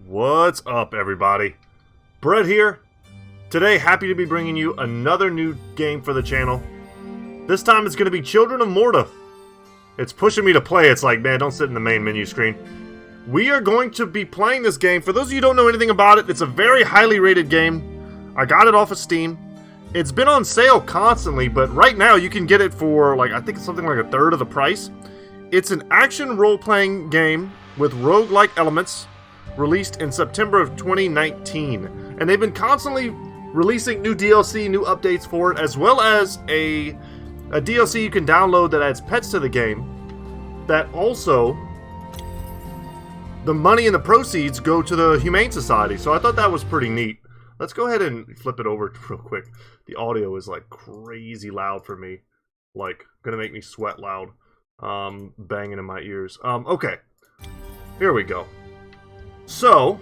What's up, everybody? Brett here. Today, happy to be bringing you another new game for the channel. This time it's going to be Children of Morta. It's pushing me to play. It's like, man, don't sit in the main menu screen. We are going to be playing this game. For those of you who don't know anything about it, it's a very highly rated game. I got it off of Steam. It's been on sale constantly, but right now you can get it for, like, I think it's something like a third of the price. It's an action role-playing game with roguelike elements, released in September of 2019. And they've been constantly releasing new DLC, new updates for it, as well as a DLC you can download that adds pets to the game. That also, the money and the proceeds go to the Humane Society. So I thought that was pretty neat. Let's go ahead and flip it over real quick. The audio is like crazy loud for me. Like, gonna make me sweat loud. Banging in my ears. Okay. Here we go. So,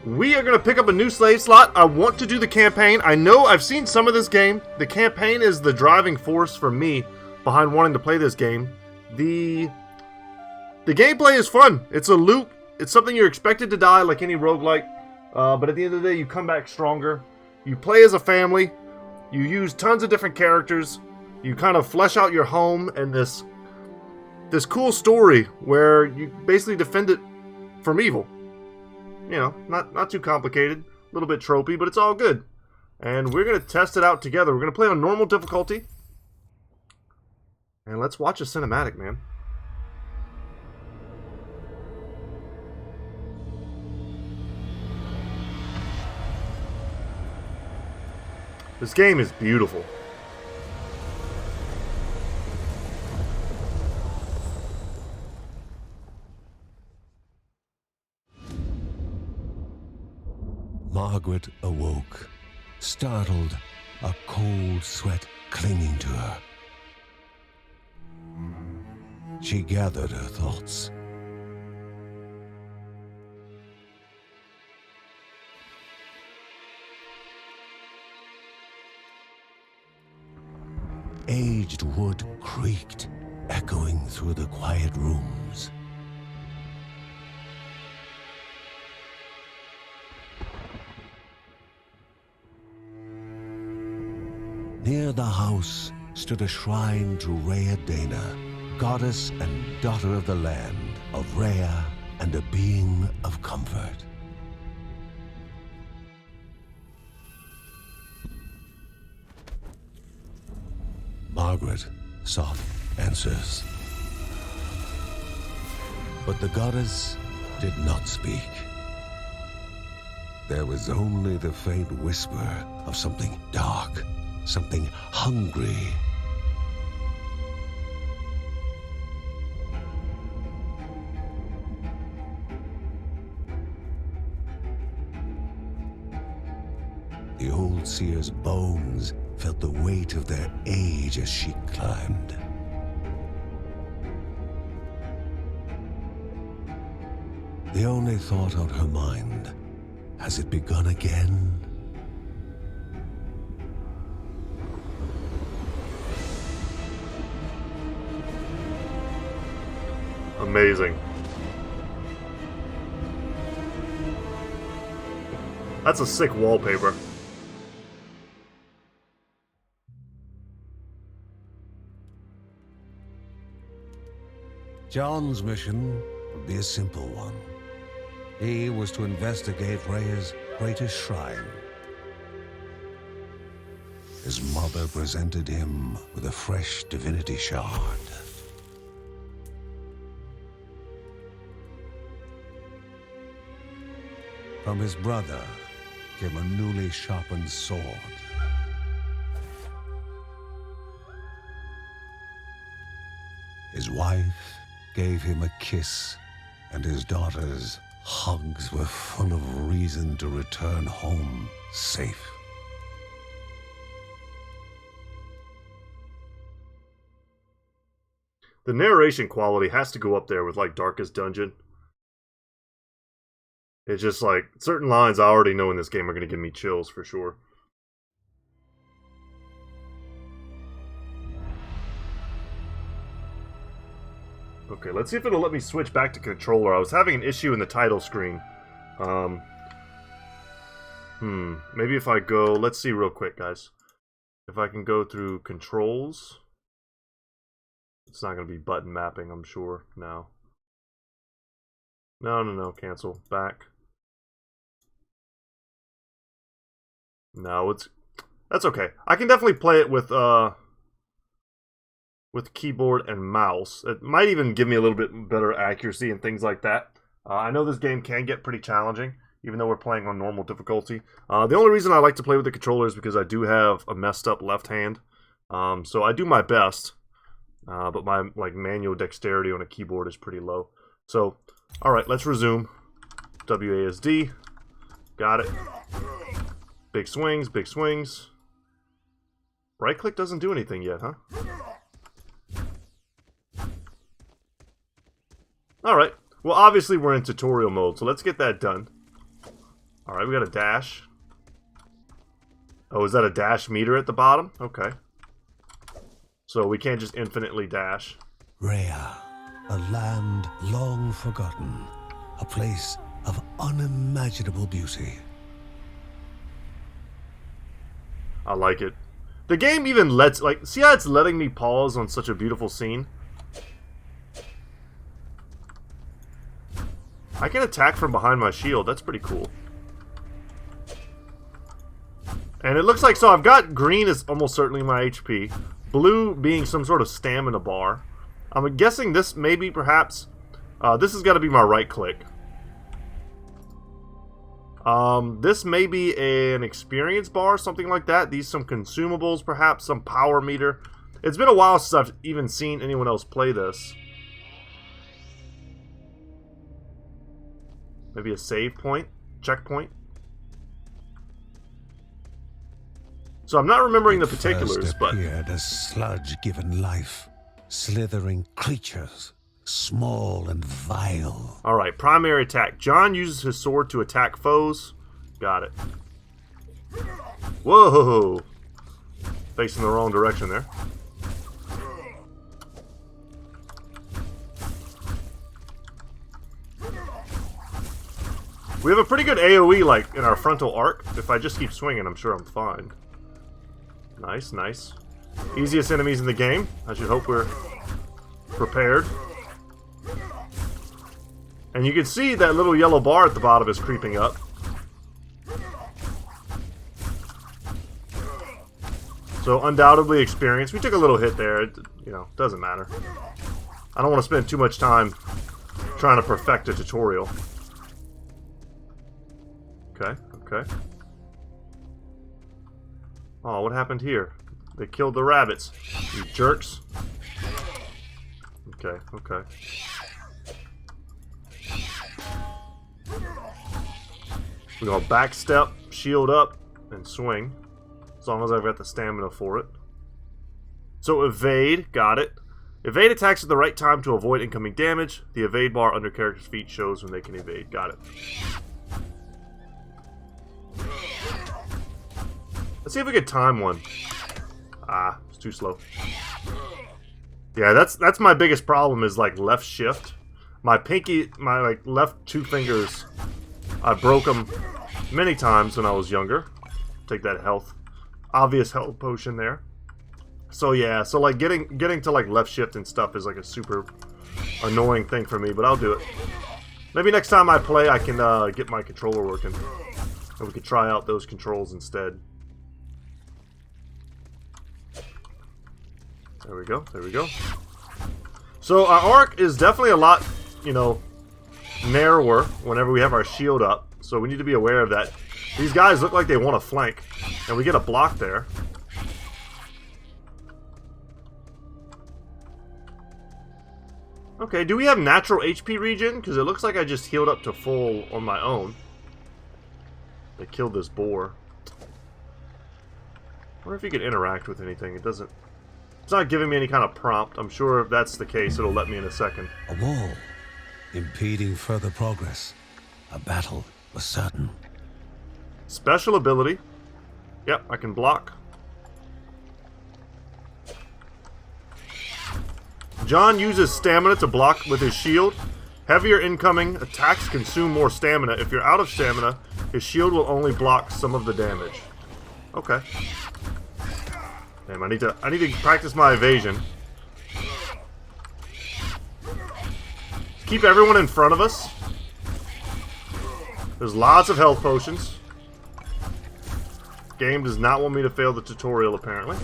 we are going to pick up a new slave slot. I want to do the campaign. I know I've seen some of this game. The campaign is the driving force for me behind wanting to play this game. The gameplay is fun. It's a loop. It's something you're expected to die like any roguelike. But at the end of the day, you come back stronger. You play as a family. You use tons of different characters. You kind of flesh out your home and this cool story where you basically defend it from evil. You know, not too complicated, a little bit tropey, but it's all good. And we're going to test it out together. We're going to play on normal difficulty. And let's watch a cinematic, man. This game is beautiful. Margaret awoke, startled, a cold sweat clinging to her. She gathered her thoughts. Aged wood creaked, echoing through the quiet rooms. Near the house stood a shrine to Rhea Dana, goddess and daughter of the land, of Rhea and a being of comfort. Margaret sought answers. But the goddess did not speak. There was only the faint whisper of something dark, something hungry. The old seer's bones felt the weight of their age as she climbed. The only thought on her mind, has it begun again? Amazing. That's a sick wallpaper. John's mission would be a simple one. He was to investigate Rhea's greatest shrine. His mother presented him with a fresh divinity shard. From his brother came a newly sharpened sword. His wife gave him a kiss, and his daughter's hugs were full of reason to return home safe. The narration quality has to go up there with, like, Darkest Dungeon. It's just like, certain lines I already know in this game are going to give me chills for sure. Okay, let's see if it'll let me switch back to controller. I was having an issue in the title screen. Maybe if I go... Let's see real quick, guys. If I can go through controls... It's not going to be button mapping, I'm sure. No. No. Cancel. Back. No, it's... That's okay. I can definitely play it with keyboard and mouse. It might even give me a little bit better accuracy and things like that. I know this game can get pretty challenging, even though we're playing on normal difficulty. The only reason I like to play with the controller is because I do have a messed up left hand. So I do my best, but my manual dexterity on a keyboard is pretty low. So, alright, let's resume. WASD. Got it. Big swings, big swings. Right click doesn't do anything yet, huh? Alright. Well, obviously we're in tutorial mode, so let's get that done. Alright, we got a dash. Oh, is that a dash meter at the bottom? Okay. So we can't just infinitely dash. Rhea, a land long forgotten. A place of unimaginable beauty. I like it. The game even lets, see how it's letting me pause on such a beautiful scene? I can attack from behind my shield. That's pretty cool. And it looks like, so I've got green is almost certainly my HP. Blue being some sort of stamina bar. I'm guessing this maybe perhaps, this has got to be my right click. This may be an experience bar, something like that. These some consumables, perhaps some power meter. It's been a while since I've even seen anyone else play this. Maybe a save point, checkpoint. So I'm not remembering the particulars, but appeared as sludge given life, slithering creatures, small and vile. All right, primary attack. John uses his sword to attack foes. Got it. Whoa! Facing the wrong direction there. We have a pretty good AoE, in our frontal arc. If I just keep swinging, I'm sure I'm fine. Nice, nice. Easiest enemies in the game. I should hope we're prepared. And you can see that little yellow bar at the bottom is creeping up. So undoubtedly experience. We took a little hit there. It, doesn't matter. I don't want to spend too much time trying to perfect a tutorial. Okay, okay. Oh, what happened here? They killed the rabbits. You jerks. Okay, okay. We're gonna back step, shield up, and swing. As long as I've got the stamina for it. So evade, got it. Evade attacks at the right time to avoid incoming damage. The evade bar under character's feet shows when they can evade. Got it. Let's see if we can time one. Ah, it's too slow. Yeah, that's my biggest problem is left shift. My pinky, my left two fingers, I broke them many times when I was younger. Take that obvious health potion there. So yeah, so getting to left shift and stuff is a super annoying thing for me, but I'll do it. Maybe next time I play I can get my controller working. And we could try out those controls instead. There we go, there we go. So our arc is definitely a lot, narrower whenever we have our shield up. So we need to be aware of that. These guys look like they want to flank. And we get a block there. Okay, do we have natural HP regen? Because it looks like I just healed up to full on my own. They killed this boar. I wonder if you could interact with anything. It doesn't... It's not giving me any kind of prompt. I'm sure if that's the case, it'll let me in a second. A wall, impeding further progress. A battle was certain. Special ability. Yep, I can block. John uses stamina to block with his shield. Heavier incoming attacks consume more stamina. If you're out of stamina, his shield will only block some of the damage. Okay. Damn, I need to practice my evasion. Keep everyone in front of us. There's lots of health potions. Game does not want me to fail the tutorial, apparently.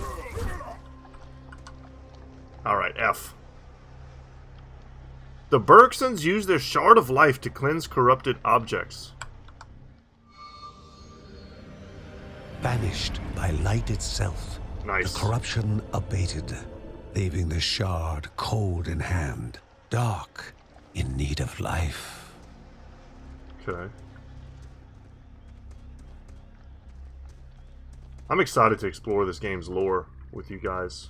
Alright, F. The Bergsons use their shard of life to cleanse corrupted objects. Banished by light itself, Nice. the corruption abated, leaving the shard cold in hand, dark, in need of life. Okay. I'm excited to explore this game's lore with you guys.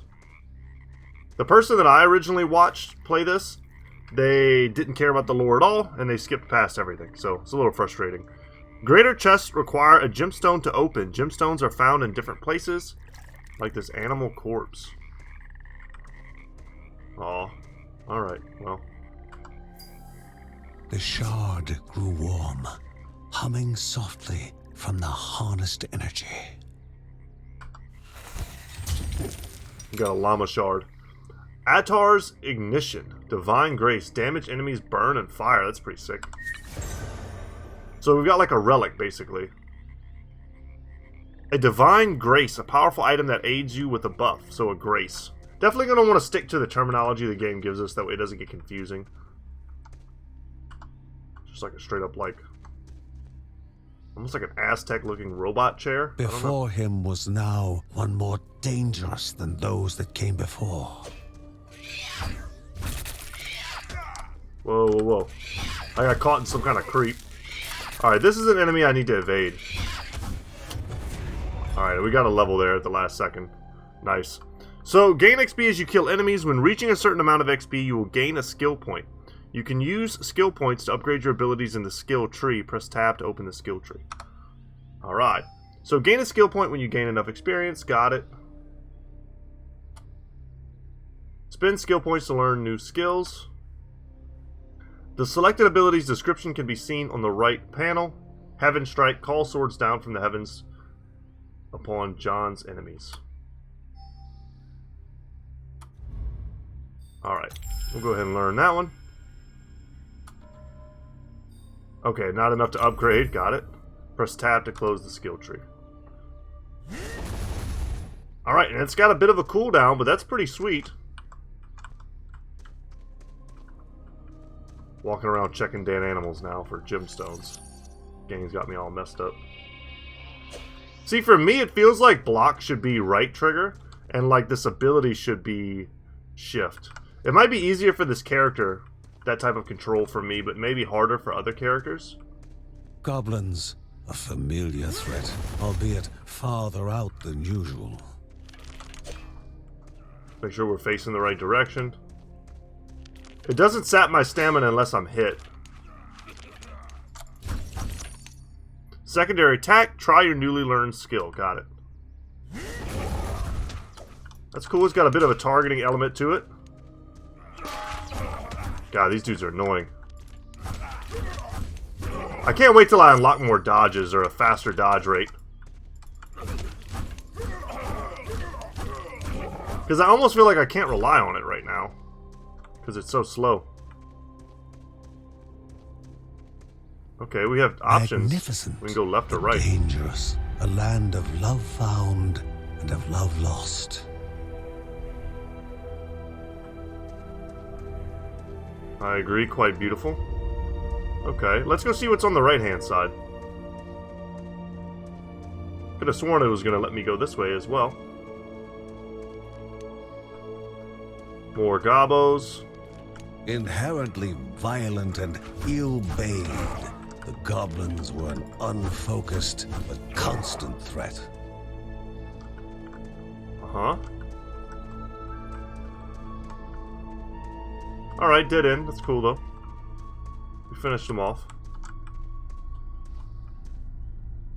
The person that I originally watched play this, they didn't care about the lore at all, and they skipped past everything, so it's a little frustrating. Greater chests require a gemstone to open. Gemstones are found in different places, like this animal corpse. Aw. Alright, well. The shard grew warm, humming softly from the harnessed energy. We got a llama shard. Attar's Ignition. Divine Grace. Damage enemies, burn, and fire. That's pretty sick. So we've got like a relic, basically. A Divine Grace. A powerful item that aids you with a buff. So a grace. Definitely going to want to stick to the terminology the game gives us. That way it doesn't get confusing. Just like a straight up like... almost like an Aztec-looking robot chair. Before him was now one more dangerous than those that came before. Whoa, whoa, whoa. I got caught in some kind of creep. Alright, this is an enemy I need to evade. Alright, we got a level there at the last second. Nice. So, gain XP as you kill enemies. When reaching a certain amount of XP, you will gain a skill point. You can use skill points to upgrade your abilities in the skill tree. Press tab to open the skill tree. Alright. So, gain a skill point when you gain enough experience. Got it. Spend skill points to learn new skills. The selected ability's description can be seen on the right panel. Heaven Strike. Call swords down from the heavens upon John's enemies. Alright. We'll go ahead and learn that one. Okay, not enough to upgrade. Got it. Press tab to close the skill tree. Alright, and it's got a bit of a cooldown, but that's pretty sweet. Walking around checking dead animals now for gemstones. Game's got me all messed up. See, for me, it feels like block should be right trigger, and like this ability should be shift. It might be easier for this character, that type of control for me, but maybe harder for other characters. Goblins, a familiar threat, albeit farther out than usual. Make sure we're facing the right direction. It doesn't sap my stamina unless I'm hit. Secondary attack, try your newly learned skill. Got it. That's cool, it's got a bit of a targeting element to it. God, these dudes are annoying. I can't wait till I unlock more dodges or a faster dodge rate. Because I almost feel like I can't rely on it right now. Because it's so slow. Okay, we have options. Magnificent, We can go left or right. dangerous, a land of love found and of love lost. I agree, quite beautiful. Okay, let's go see what's on the right-hand side. Could have sworn it was going to let me go this way as well. More gobos. Inherently violent and ill-bathed, the goblins were an unfocused but constant threat. Uh-huh. Alright, dead end. That's cool, though. We finished them off.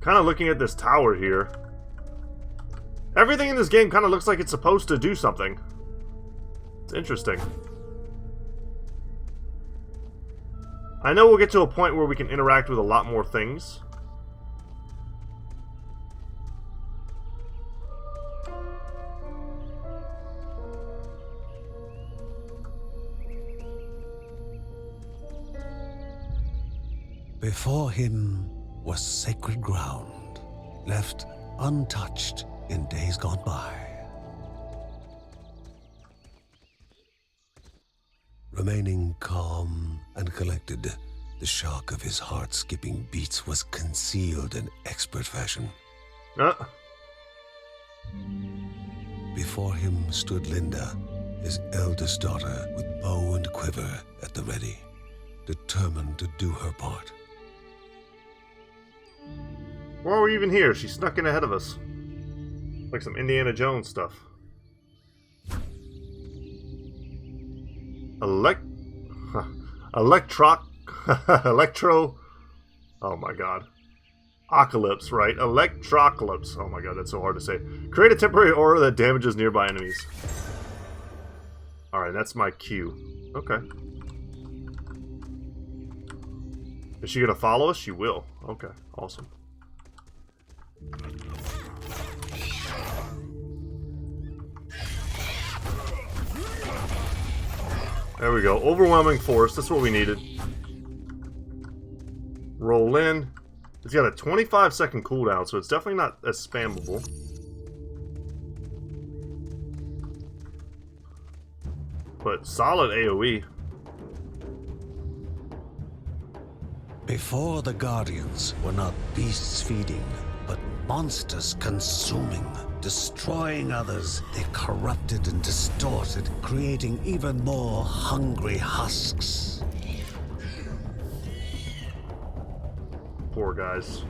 Kind of looking at this tower here. Everything in this game kind of looks like it's supposed to do something. It's interesting. I know we'll get to a point where we can interact with a lot more things. Before him was sacred ground, left untouched in days gone by. Remaining calm and collected, the shock of his heart-skipping beats was concealed in expert fashion. Before him stood Linda, his eldest daughter, with bow and quiver at the ready, determined to do her part. Why are we even here? She snuck in ahead of us. Like some Indiana Jones stuff. Electro... Oh my god. Apocalypse, right? Electrocalypse. Oh my god, that's so hard to say. Create a temporary aura that damages nearby enemies. Alright, that's my cue. Okay. Is she gonna follow us? She will. Okay, awesome. There we go. Overwhelming force. That's what we needed. Roll in. It's got a 25-second cooldown, so it's definitely not as spammable. But solid AoE. Before the Guardians were not beasts feeding, but monsters consuming, destroying others. They corrupted and distorted, creating even more hungry husks. Poor guys.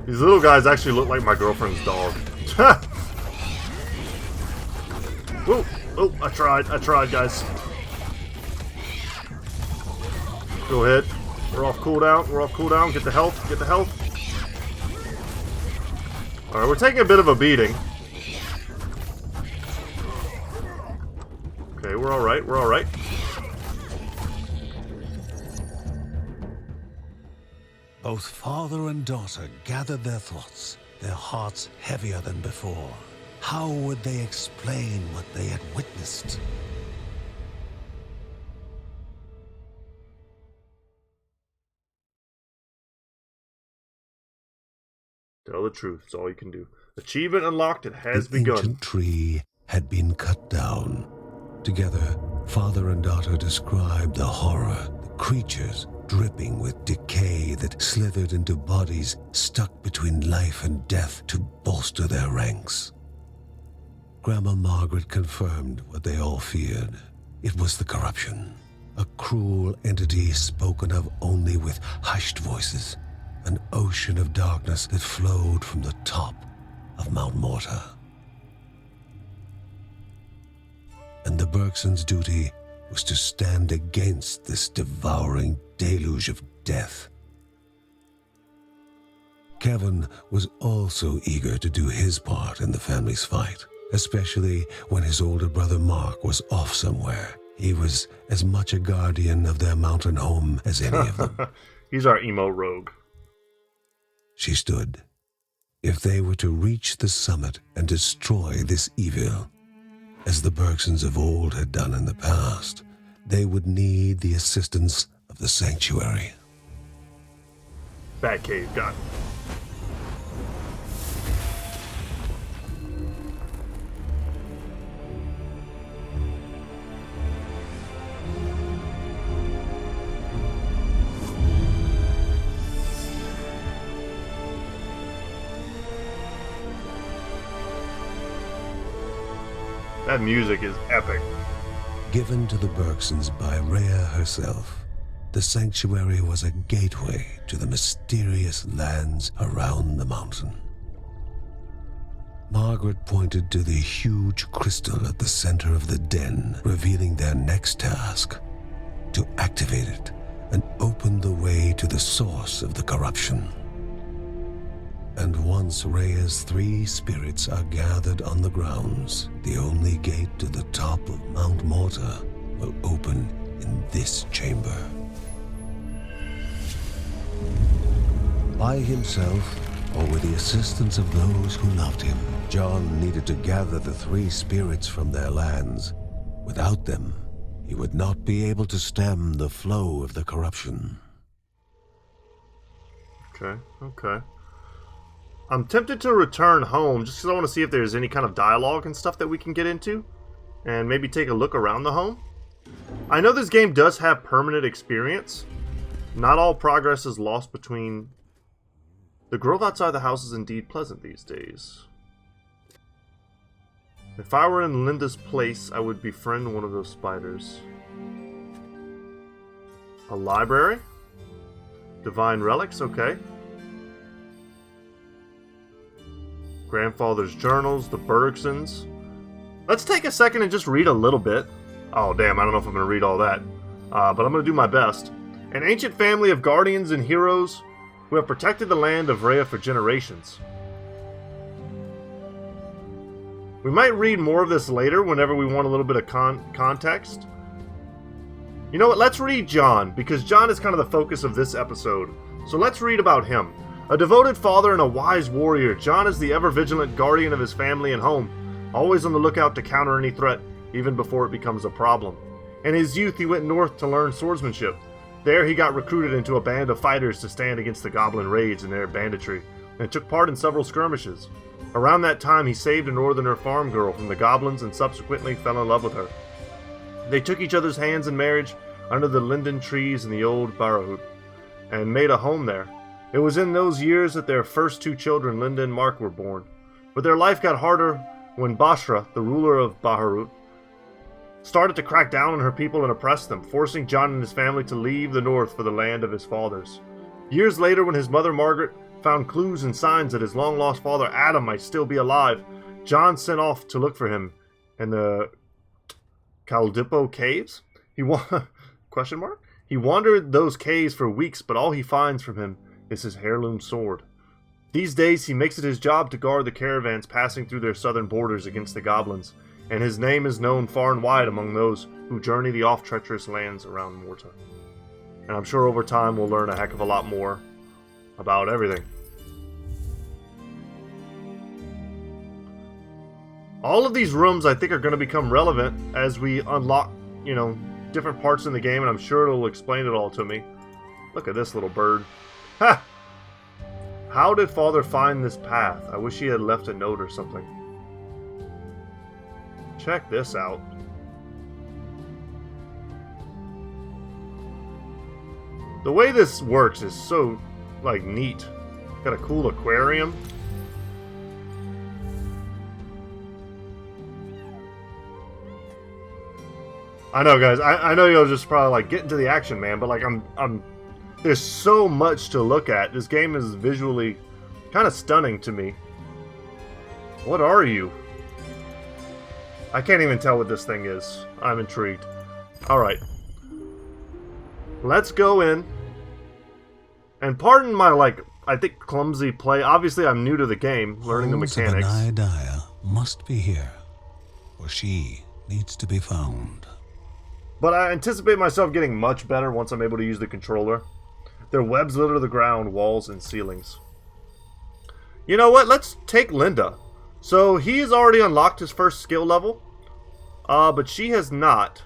These little guys actually look like my girlfriend's dog. Whoa! Oh, I tried, guys. Go ahead. We're off cooldown. Get the health. Alright, we're taking a bit of a beating. Okay, we're alright. Both father and daughter gathered their thoughts, their hearts heavier than before. How would they explain what they had witnessed? Tell the truth. It's all you can do. Achievement unlocked. It has begun. The ancient tree had been cut down. Together, father and daughter described the horror, the creatures dripping with decay that slithered into bodies stuck between life and death to bolster their ranks. Grandma Margaret confirmed what they all feared. It was the corruption, a cruel entity spoken of only with hushed voices, an ocean of darkness that flowed from the top of Mount Morta. And the Bergsons' duty was to stand against this devouring deluge of death. Kevin was also eager to do his part in the family's fight, especially when his older brother Mark was off somewhere. He was as much a guardian of their mountain home as any of them. He's our emo rogue. She stood. If they were to reach the summit and destroy this evil, as the Bergsons of old had done in the past, they would need the assistance of the sanctuary. Batcave, got it. That music is epic. Given to the Bergsons by Rhea herself, the sanctuary was a gateway to the mysterious lands around the mountain. Margaret pointed to the huge crystal at the center of the den, revealing their next task: to activate it and open the way to the source of the corruption. And once Rhea's 3 spirits are gathered on the grounds, the only gate to the top of Mount Morta will open in this chamber. By himself, or with the assistance of those who loved him, John needed to gather the 3 spirits from their lands. Without them, he would not be able to stem the flow of the corruption. Okay. I'm tempted to return home just because I want to see if there's any kind of dialogue and stuff that we can get into, and maybe take a look around the home. I know this game does have permanent experience. Not all progress is lost between... The growth outside the house is indeed pleasant these days. If I were in Linda's place, I would befriend one of those spiders. A library? Divine relics, okay. Grandfather's journals, the Bergsons. Let's take a second and just read a little bit. Oh, damn, I don't know if I'm going to read all that. But I'm going to do my best. An ancient family of guardians and heroes who have protected the land of Rhea for generations. We might read more of this later whenever we want a little bit of context. You know what, let's read John, because John is kind of the focus of this episode. So let's read about him. A devoted father and a wise warrior, John is the ever-vigilant guardian of his family and home, always on the lookout to counter any threat, even before it becomes a problem. In his youth, he went north to learn swordsmanship. There, he got recruited into a band of fighters to stand against the goblin raids and their banditry, and took part in several skirmishes. Around that time, he saved a northerner farm girl from the goblins and subsequently fell in love with her. They took each other's hands in marriage under the linden trees in the old Barahut, and made a home there. It was in those years that their first 2 children, Linda and Mark, were born. But their life got harder when Bashra, the ruler of Baharut, started to crack down on her people and oppress them, forcing John and his family to leave the north for the land of his fathers. Years later, when his mother Margaret found clues and signs that his long-lost father Adam might still be alive, John sent off to look for him in the Caldipo caves. He wandered those caves for weeks, but all he finds from him is his heirloom sword. These days, he makes it his job to guard the caravans passing through their southern borders against the goblins, and his name is known far and wide among those who journey the oft-treacherous lands around Morta. And I'm sure over time we'll learn a heck of a lot more about everything. All of these rooms, I think, are going to become relevant as we unlock, different parts in the game, and I'm sure it'll explain it all to me. Look at this little bird. Ha! How did Father find this path? I wish he had left a note or something. Check this out. The way this works is so, neat. Got a cool aquarium. I know, guys. I know you'll just probably get into the action, man. But I'm there's so much to look at. This game is visually kind of stunning to me. What are you? I can't even tell what this thing is. I'm intrigued. All right, let's go in. And pardon my I think clumsy play. Obviously, I'm new to the game, learning the mechanics. Anaidia must be here, for she needs to be found. But I anticipate myself getting much better once I'm able to use the controller. Their webs litter the ground, walls, and ceilings. You know what? Let's take Linda. So he's already unlocked his first skill level. But she has not.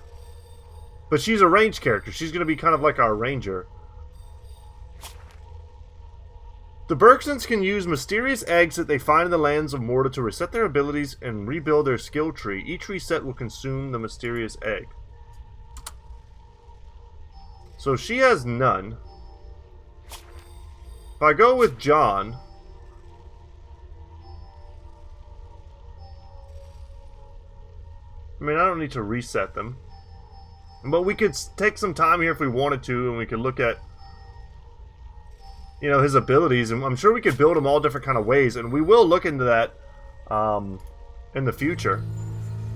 But she's a ranged character. She's going to be kind of like our ranger. The Bergsons can use mysterious eggs that they find in the lands of Morta to reset their abilities and rebuild their skill tree. Each reset will consume the mysterious egg. So she has none. If I go with John... I don't need to reset them. But we could take some time here if we wanted to, and we could look at, his abilities, and I'm sure we could build them all different kind of ways, and we will look into that in the future.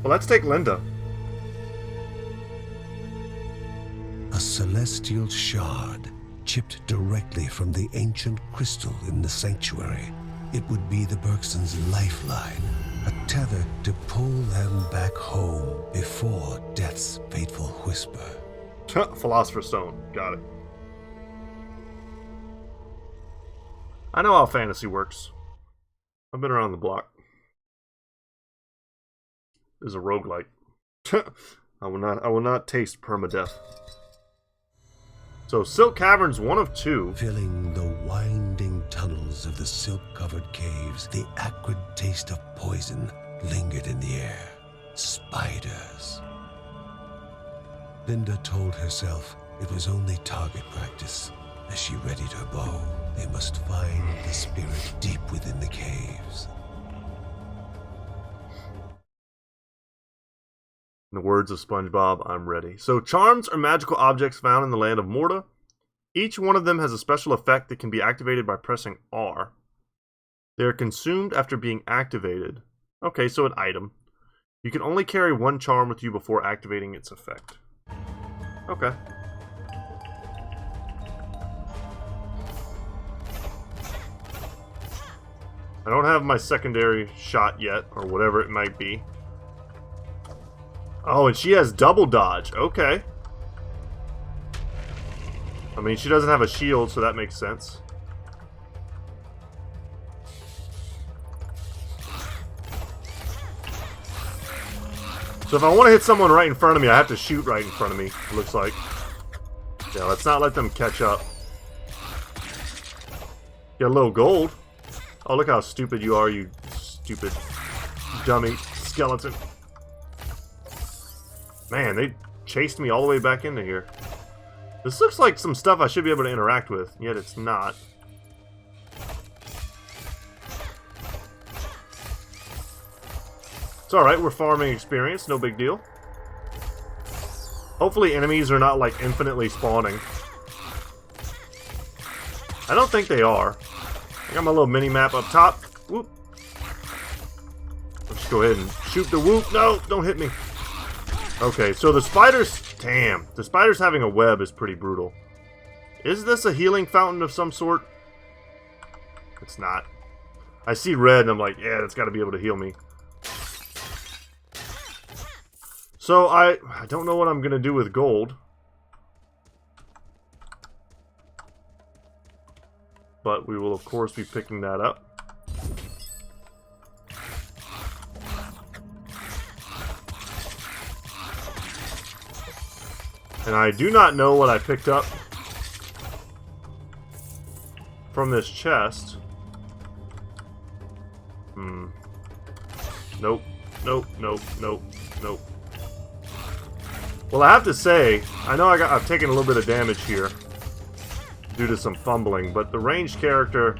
But let's take Linda. A celestial shard chipped directly from the ancient crystal in the sanctuary. It would be the Bergsons' lifeline, a tether to pull them back home before death's fateful whisper. Philosopher's Stone. Got it. I know how fantasy works. I've been around the block. This is a roguelike. I will not taste permadeath. So Silk Cavern's one of two. Filling the winding tunnels of the silk-covered caves, the acrid taste of poison lingered in the air. Spiders. Linda told herself it was only target practice. As she readied her bow, they must find the spirit deep within the caves. In the words of SpongeBob, I'm ready. So charms are magical objects found in the land of Morta. Each one of them has a special effect that can be activated by pressing R. They are consumed after being activated. Okay, so an item. You can only carry one charm with you before activating its effect. Okay. I don't have my secondary shot yet, or whatever it might be. Oh, and she has double dodge. Okay. I mean, she doesn't have a shield, so that makes sense. So if I want to hit someone right in front of me, I have to shoot right in front of me, it looks like. Yeah, let's not let them catch up. Get a little gold. Oh, look how stupid you are, you stupid dummy skeleton. Man, they chased me all the way back into here. This looks like some stuff I should be able to interact with, yet it's not. It's alright, we're farming experience, no big deal. Hopefully enemies are not, like, infinitely spawning. I don't think they are. I got my little mini-map up top. Whoop. Let's go ahead and shoot the whoop. No, don't hit me. Okay, so the spiders... Damn, the spiders having a web is pretty brutal. Is this a healing fountain of some sort? It's not. I see red and I'm like, yeah, that's got to be able to heal me. So I don't know what I'm going to do with gold. But we will, of course, be picking that up. And I do not know what I picked up from this chest. Nope. Nope. Nope. Nope. Nope. Well, I have to say, I know I've taken a little bit of damage here due to some fumbling, but the ranged character,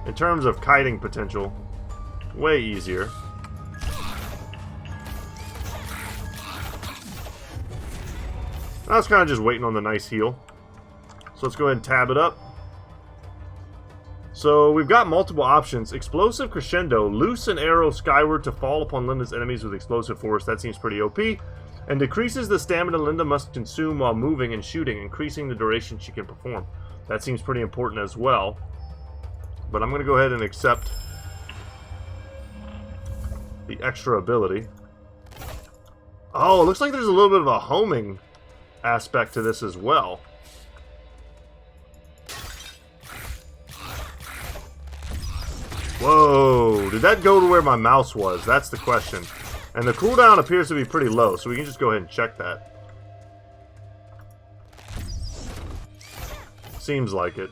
in terms of kiting potential, way easier. I was kind of just waiting on the nice heal. So let's go ahead and tab it up. So we've got multiple options. Explosive Crescendo. Loose an arrow skyward to fall upon Linda's enemies with explosive force. That seems pretty OP. And decreases the stamina Linda must consume while moving and shooting, increasing the duration she can perform. That seems pretty important as well. But I'm going to go ahead and accept the extra ability. Oh, it looks like there's a little bit of a homing aspect to this as well. Whoa, did that go to where my mouse was? That's the question. And the cooldown appears to be pretty low, so we can just go ahead and check that. Seems like it.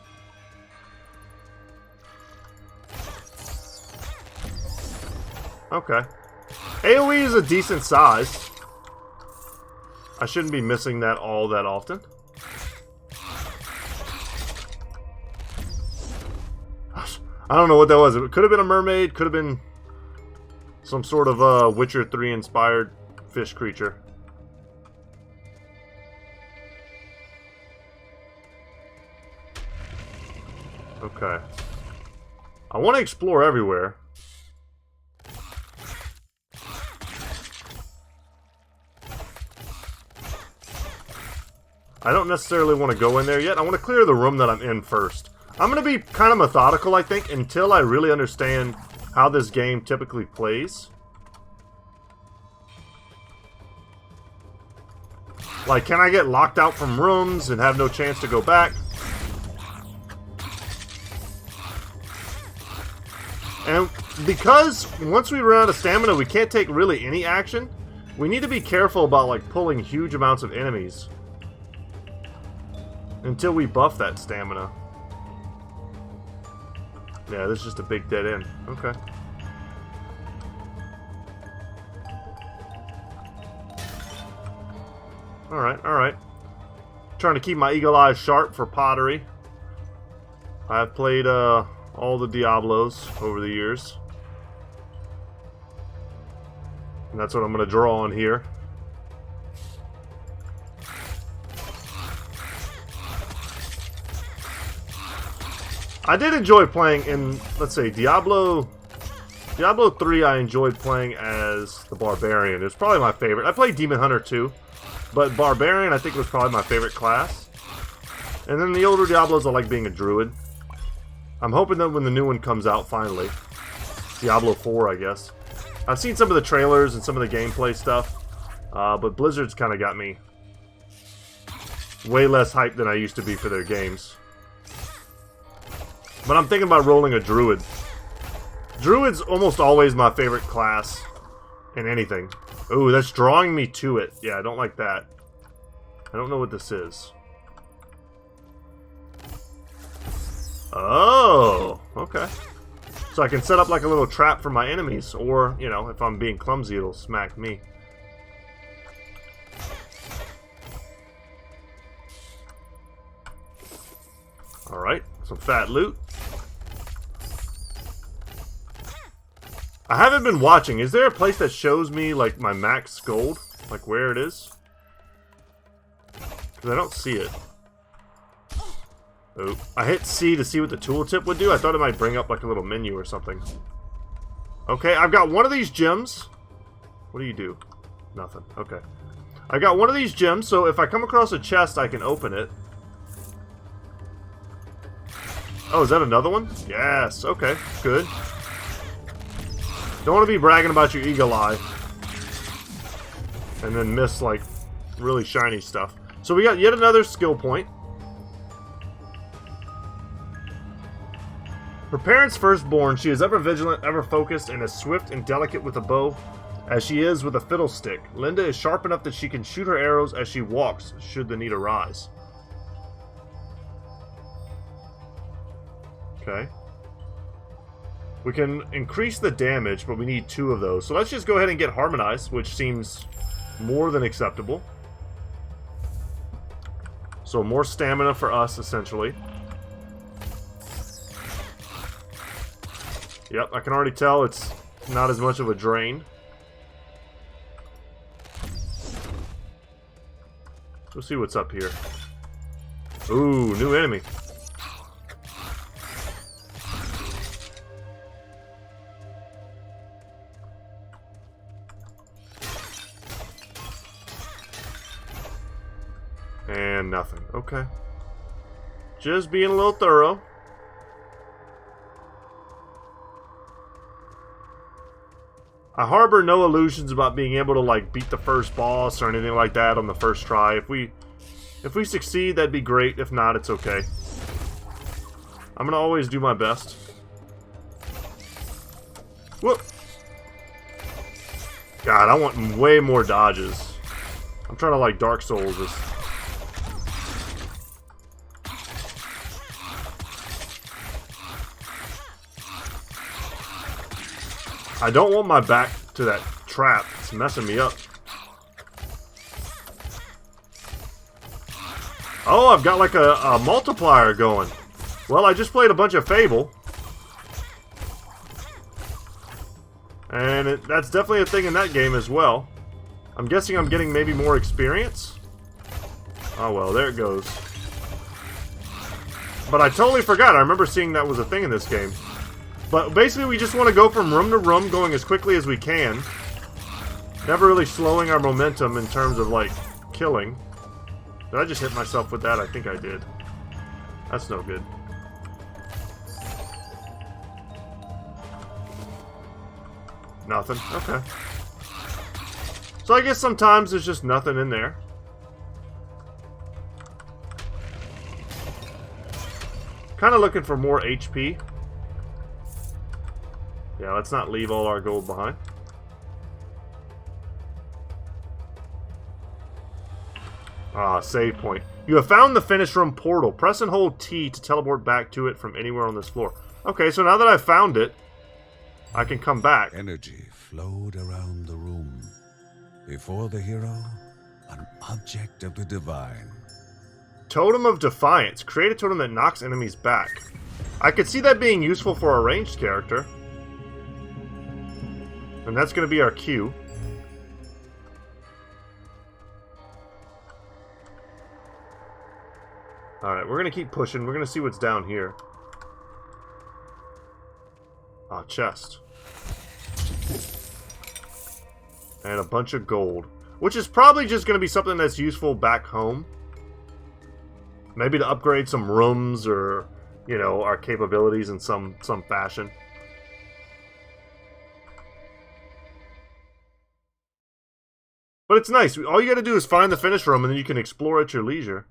Okay. AoE is a decent size. I shouldn't be missing that all that often. I don't know what that was. It could have been a mermaid, could have been some sort of Witcher 3 inspired fish creature. Okay. I want to explore everywhere. I don't necessarily want to go in there yet. I want to clear the room that I'm in first. I'm going to be kind of methodical, I think, until I really understand how this game typically plays. Like, can I get locked out from rooms and have no chance to go back? And because once we run out of stamina, we can't take really any action, we need to be careful about, like, pulling huge amounts of enemies until we buff that stamina. Yeah, this is just a big dead end. Okay. Alright, alright. Trying to keep my eagle eyes sharp for pottery. I've played all the Diablos over the years. And that's what I'm going to draw on here. I did enjoy playing in, let's say, Diablo 3 I enjoyed playing as the Barbarian. It was probably my favorite. I played Demon Hunter too, but Barbarian I think was probably my favorite class. And then the older Diablos I like being a Druid. I'm hoping that when the new one comes out finally, Diablo 4 I guess. I've seen some of the trailers and some of the gameplay stuff, but Blizzard's kind of got me way less hyped than I used to be for their games. But I'm thinking about rolling a Druid. Druid's almost always my favorite class in anything. Ooh, that's drawing me to it. Yeah, I don't like that. I don't know what this is. Oh, okay. So I can set up like a little trap for my enemies, or, you know, if I'm being clumsy, it'll smack me. Alright, some fat loot. I haven't been watching. Is there a place that shows me, like, my max gold? Like, where it is? Because I don't see it. Oh, I hit C to see what the tooltip would do. I thought it might bring up, like, a little menu or something. Okay, I've got one of these gems. What do you do? Nothing. Okay. I got one of these gems, so if I come across a chest, I can open it. Oh, is that another one? Yes, okay, good. Don't want to be bragging about your eagle eye and then miss, like, really shiny stuff. So we got yet another skill point. Her parents' firstborn, she is ever vigilant, ever focused, and as swift and delicate with a bow as she is with a fiddlestick. Linda is sharp enough that she can shoot her arrows as she walks, should the need arise. Okay. We can increase the damage, but we need 2 of those. So let's just go ahead and get Harmonized, which seems more than acceptable. So more stamina for us, essentially. Yep, I can already tell it's not as much of a drain. Let's see what's up here. Ooh, new enemy. And nothing. Okay. Just being a little thorough. I harbor no illusions about being able to, like, beat the first boss or anything like that on the first try. If we succeed, that'd be great. If not, it's okay. I'm gonna always do my best. Whoop! God, I want way more dodges. I'm trying to, like, Dark Souls this. I don't want my back to that trap. It's messing me up. Oh, I've got like a multiplier going. Well, I just played a bunch of Fable. And that's definitely a thing in that game as well. I'm guessing I'm getting maybe more experience. Oh well, there it goes. But I totally forgot. I remember seeing that was a thing in this game. But basically we just want to go from room to room, going as quickly as we can. Never really slowing our momentum in terms of, like, killing. Did I just hit myself with that? I think I did. That's no good. Nothing. Okay. So I guess sometimes there's just nothing in there. Kind of looking for more HP. Yeah, let's not leave all our gold behind. Ah, save point. You have found the finish room portal. Press and hold T to teleport back to it from anywhere on this floor. Okay, so now that I've found it, I can come back. Energy flowed around the room. Before the hero, an object of the divine. Totem of Defiance. Create a totem that knocks enemies back. I could see that being useful for a ranged character. And that's going to be our Q. Alright, we're going to keep pushing. We're going to see what's down here. Ah, chest. And a bunch of gold. Which is probably just going to be something that's useful back home. Maybe to upgrade some rooms or, you know, our capabilities in some fashion. But it's nice. All you got to do is find the finish room and then you can explore at your leisure.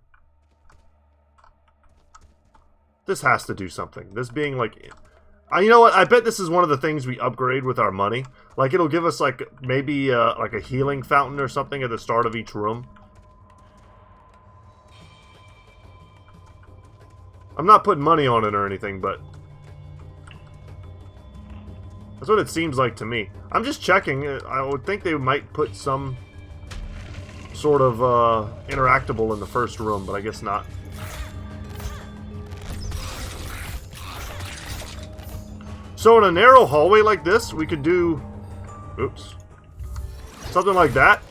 This has to do something. This being like... you know what? I bet this is one of the things we upgrade with our money. Like, it'll give us, like, maybe like a healing fountain or something at the start of each room. I'm not putting money on it or anything, but... that's what it seems like to me. I'm just checking. I would think they might put some sort of interactable in the first room, but I guess not. So in a narrow hallway like this, we could do... oops. Something like that.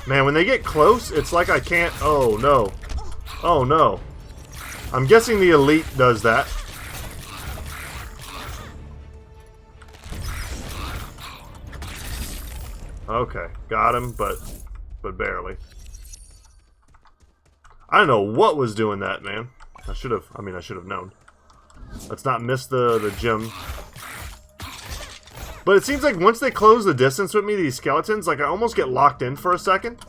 Man, when they get close, it's like I can't... oh, no. Oh, no. I'm guessing the elite does that. Okay, got him, but barely. I don't know what was doing that, man. I should have known. Let's not miss the gem. But it seems like once they close the distance with me, these skeletons, like I almost get locked in for a second.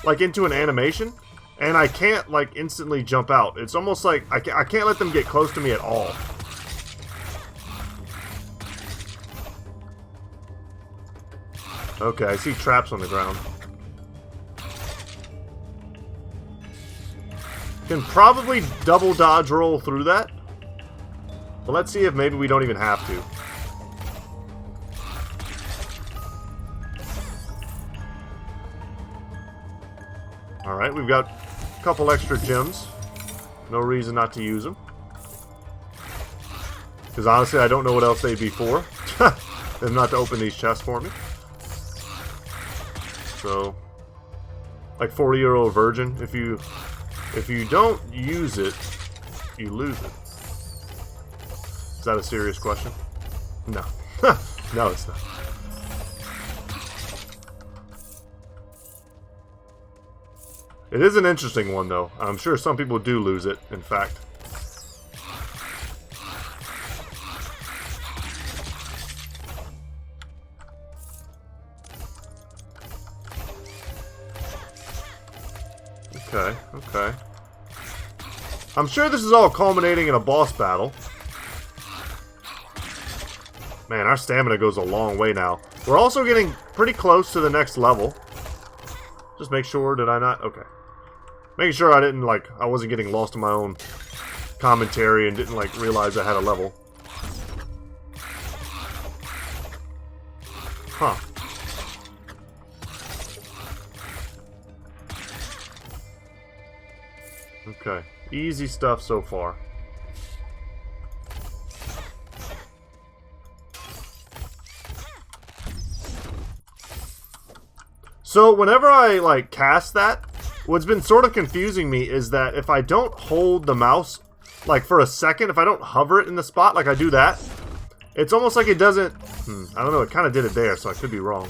Like into an animation. And I can't like instantly jump out. It's almost like I can't let them get close to me at all. Okay, I see traps on the ground. Can probably double dodge roll through that. But let's see if maybe we don't even have to. Alright, we've got a couple extra gems. No reason not to use them. Because honestly, I don't know what else they'd be for. Them not to open these chests for me. So, like 40-year-old virgin, if you don't use it, you lose it. Is that a serious question? No. No, it's not. It is an interesting one, though. I'm sure some people do lose it, in fact. Okay, okay. I'm sure this is all culminating in a boss battle. Man, our stamina goes a long way now. We're also getting pretty close to the next level. Just make sure, did I not? Okay. Making sure I didn't, like, I wasn't getting lost in my own commentary and didn't, like, realize I had a level. Huh. Okay. Easy stuff so far. So whenever I like cast that, what's been sort of confusing me is that if I don't hold the mouse like for a second, if I don't hover it in the spot like I do that, it's almost like it doesn't, I don't know, it kind of did it there, so I could be wrong.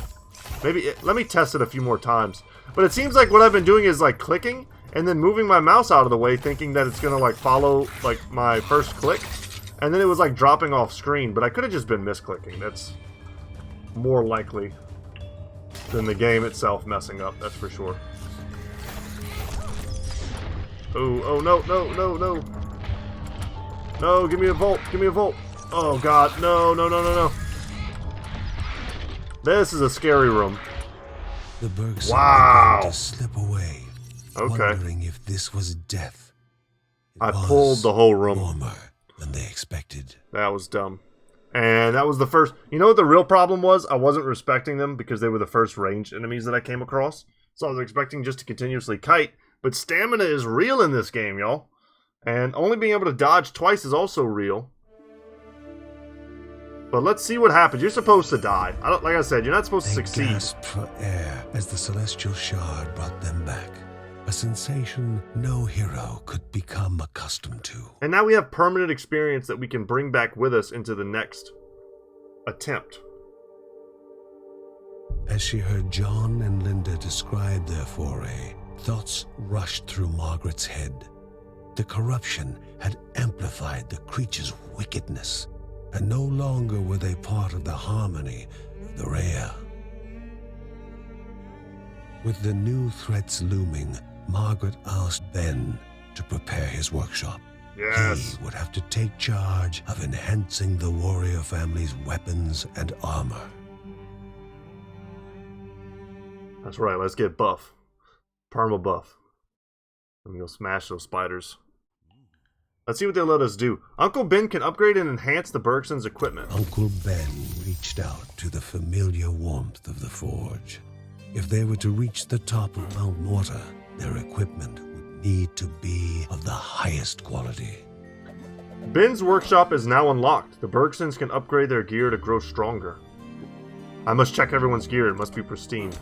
Maybe, let me test it a few more times. But it seems like what I've been doing is like clicking and then moving my mouse out of the way thinking that it's going to like follow like my first click. And then it was like dropping off screen, but I could have just been misclicking. That's more likely than the game itself messing up, that's for sure. Oh, no, no, no, no. No, give me a volt, give me a volt. Oh god, no, no, no, no, no. This is a scary room. The Bergsons wow. began to slip away, wondering if this was death. I pulled the whole room. Warmer than they expected. That was dumb. And that was the first... You know what the real problem was? I wasn't respecting them because they were the first ranged enemies that I came across. So I was expecting just to continuously kite. But stamina is real in this game, y'all. And only being able to dodge twice is also real. But let's see what happens. You're supposed to die. Like I said, you're not supposed to succeed. They gasped for air as the celestial shard brought them back. A sensation no hero could become accustomed to. And now we have permanent experience that we can bring back with us into the next attempt. As she heard John and Linda describe their foray, thoughts rushed through Margaret's head. The corruption had amplified the creature's wickedness, and no longer were they part of the harmony of the Rhea. With the new threats looming, Margaret asked Ben to prepare his workshop. Yes. He would have to take charge of enhancing the warrior family's weapons and armor. That's right, let's get buff. Perma buff. And we'll smash those spiders. Let's see what they'll let us do. Uncle Ben can upgrade and enhance the Bergsons' equipment. Uncle Ben reached out to the familiar warmth of the forge. If they were to reach the top of Mount Morta, their equipment would need to be of the highest quality. Ben's workshop is now unlocked. The Bergsons can upgrade their gear to grow stronger. I must check everyone's gear. It must be pristine.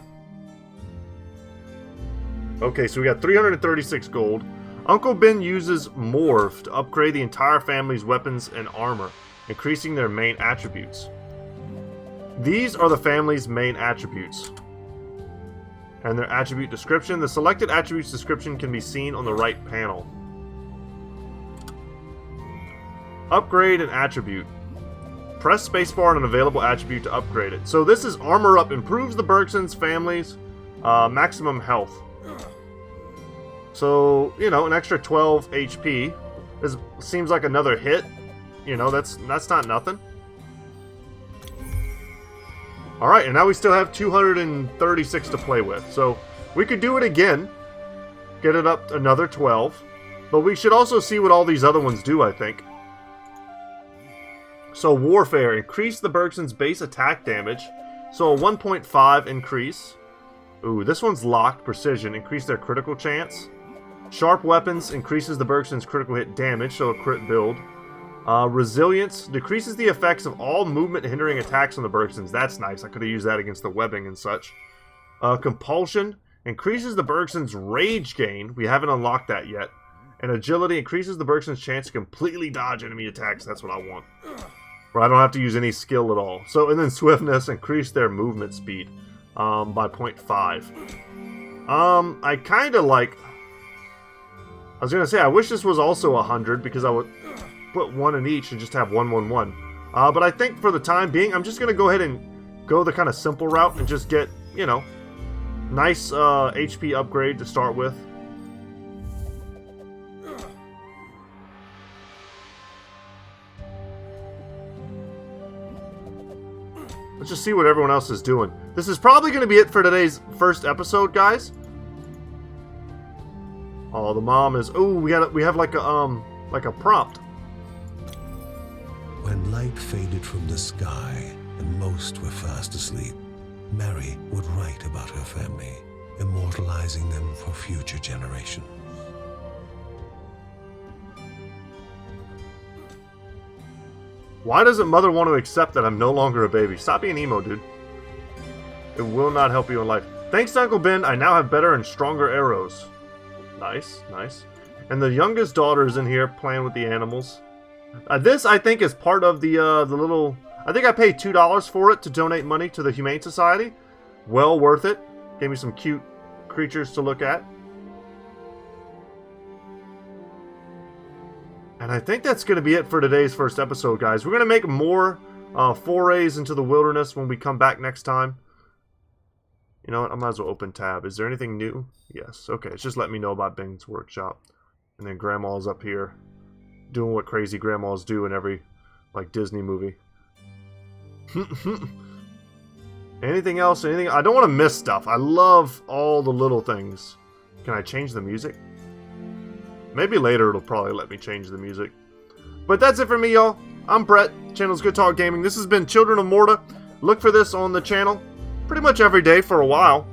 Okay, so we got 336 gold. Uncle Ben uses Morph to upgrade the entire family's weapons and armor, increasing their main attributes. These are the family's main attributes. And their attribute description. The selected attributes description can be seen on the right panel. Upgrade an attribute. Press spacebar on an available attribute to upgrade it. So this is Armor Up. Improves the Bergsons family's maximum health. So, you know, an extra 12 HP. This seems like another hit. You know, that's not nothing. Alright, and now we still have 236 to play with. So, we could do it again. Get it up another 12. But we should also see what all these other ones do, I think. So, Warfare. Increase the Bergsons' base attack damage. So, a 1.5 increase. Ooh, this one's locked. Precision. Increase their critical chance. Sharp Weapons. Increases the Bergsons' critical hit damage, so a crit build. Resilience decreases the effects of all movement hindering attacks on the Bergsons. That's nice. I could have used that against the webbing and such. Compulsion increases the Bergsons' rage gain. We haven't unlocked that yet. And agility increases the Bergsons' chance to completely dodge enemy attacks. That's what I want. Where I don't have to use any skill at all. So, and then swiftness, increase their movement speed by 0.5. I kind of like... I was going to say, I wish this was also 100 because I would put one in each and just have 111. But I think for the time being, I'm just going to go ahead and go the kind of simple route and just get, you know, nice HP upgrade to start with. Let's just see what everyone else is doing. This is probably going to be it for today's first episode, guys. Oh, the mom is... Oh, we have like a prompt. When light faded from the sky and most were fast asleep, Mary would write about her family, immortalizing them for future generations. Why doesn't Mother want to accept that I'm no longer a baby? Stop being emo, dude. It will not help you in life. Thanks to Uncle Ben, I now have better and stronger arrows. Nice, nice. And the youngest daughter is in here playing with the animals. This, I think, is part of the little... I think I paid $2 for it to donate money to the Humane Society. Well worth it. Gave me some cute creatures to look at. And And I think that's going to be it for today's first episode, guys. We're going to make more forays into the wilderness when we come back next time. You know what? I might as well open tab. Is there anything new? Yes. Okay, it's just letting me know about Bing's workshop. And then Grandma's up here doing what crazy grandmas do in every, like, Disney movie. Anything else? Anything? I don't want to miss stuff. I love all the little things. Can I change the music? Maybe later it'll probably let me change the music. But that's it for me, y'all. I'm Brett. Channel's Good Talk Gaming. This has been Children of Morta. Look for this on the channel pretty much every day for a while.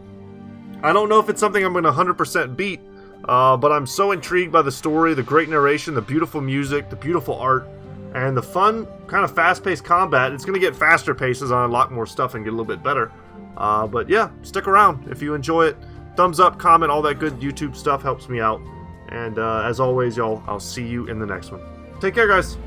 I don't know if it's something I'm going to 100% beat, but I'm so intrigued by the story, the great narration, the beautiful music, the beautiful art, and the fun, kind of fast-paced combat. It's going to get faster paced as I unlock more stuff and get a little bit better. But yeah, stick around if you enjoy it. Thumbs up, comment, all that good YouTube stuff helps me out. And as always, y'all, I'll see you in the next one. Take care, guys.